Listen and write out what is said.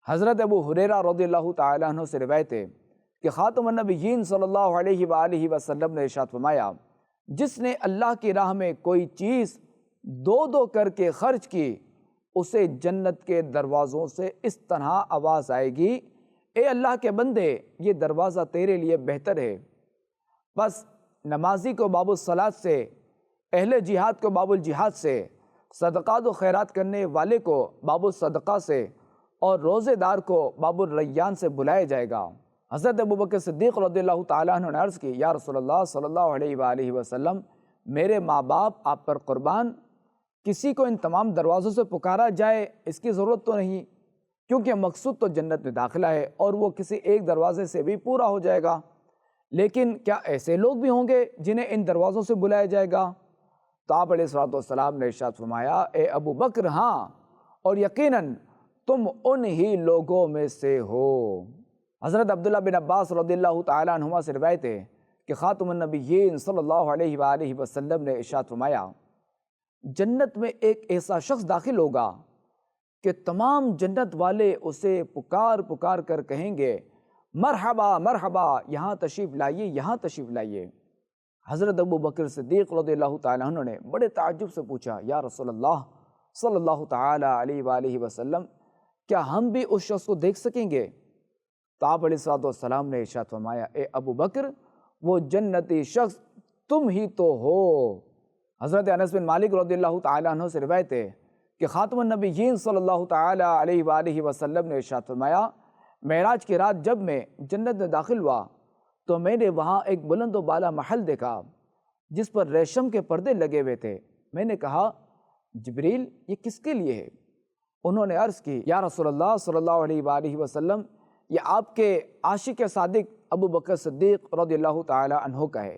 حضرت ابو ہریرہ رضی اللہ تعالیٰ عنہ سے روایت ہے کہ خاتم النبیین صلی اللہ علیہ وآلہ وسلم نے ارشاد فرمایا، جس نے اللہ کی راہ میں کوئی چیز دو دو کر کے خرچ کی، اسے جنت کے دروازوں سے اس طرح آواز آئے گی، اے اللہ کے بندے، یہ دروازہ تیرے لیے بہتر ہے۔ بس نمازی کو باب الصلاۃ سے، اہل جہاد کو باب الجہاد سے، صدقات و خیرات کرنے والے کو باب الصدقہ سے، اور روزے دار کو باب الریان سے بلایا جائے گا۔ حضرت ابوبکر صدیق رضی اللہ تعالیٰ عنہ نے عرض کی، یا رسول اللہ صلی اللہ علیہ وآلہ وسلم، میرے ماں باپ آپ پر قربان، کسی کو ان تمام دروازوں سے پکارا جائے اس کی ضرورت تو نہیں، کیونکہ مقصود تو جنت میں داخلہ ہے اور وہ کسی ایک دروازے سے بھی پورا ہو جائے گا، لیکن کیا ایسے لوگ بھی ہوں گے جنہیں ان دروازوں سے بلایا جائے گا؟ تو آپ علیہ الصلوۃ والسلام نے ارشاد فرمایا، اے ابو بکر، ہاں، اور یقیناً تم ان ہی لوگوں میں سے ہو۔ حضرت عبداللہ بن عباس رضی اللہ تعالیٰ عنہما سے روایت ہے کہ خاتم النبیین صلی اللہ علیہ وآلہ وسلم نے ارشاد فرمایا، جنت میں ایک ایسا شخص داخل ہوگا کہ تمام جنت والے اسے پکار پکار کر کہیں گے، مرحبا مرحبا، یہاں تشریف لائیے، یہاں تشریف لائیے۔ حضرت ابو بکر صدیق رضی اللہ تعالیٰ عنہ نے بڑے تعجب سے پوچھا، یا رسول اللہ صلی اللہ تعالیٰ علیہ وآلہ وسلم، کیا ہم بھی اس شخص کو دیکھ سکیں گے؟ تو آپ علیہ الصلوۃ والسلام نے ارشاد فرمایا، اے ابو بکر، وہ جنتی شخص تم ہی تو ہو۔ حضرت انس بن مالک رضی اللہ تعالیٰ عنہ سے روایت ہے کہ خاتم النبیین صلی اللہ تعالیٰ علیہ وآلہ وسلم نے ارشاد فرمایا، معراج کی رات جب میں جنت میں داخل ہوا تو میں نے وہاں ایک بلند و بالا محل دیکھا جس پر ریشم کے پردے لگے ہوئے تھے۔ میں نے کہا، جبریل، یہ کس کے لیے ہے؟ انہوں نے عرض کی، یا رسول اللہ صلی اللہ علیہ وآلہ وسلم، یہ آپ کے عاشق صادق ابو بکر صدیق رضی اللہ تعالیٰ عنہ کا ہے۔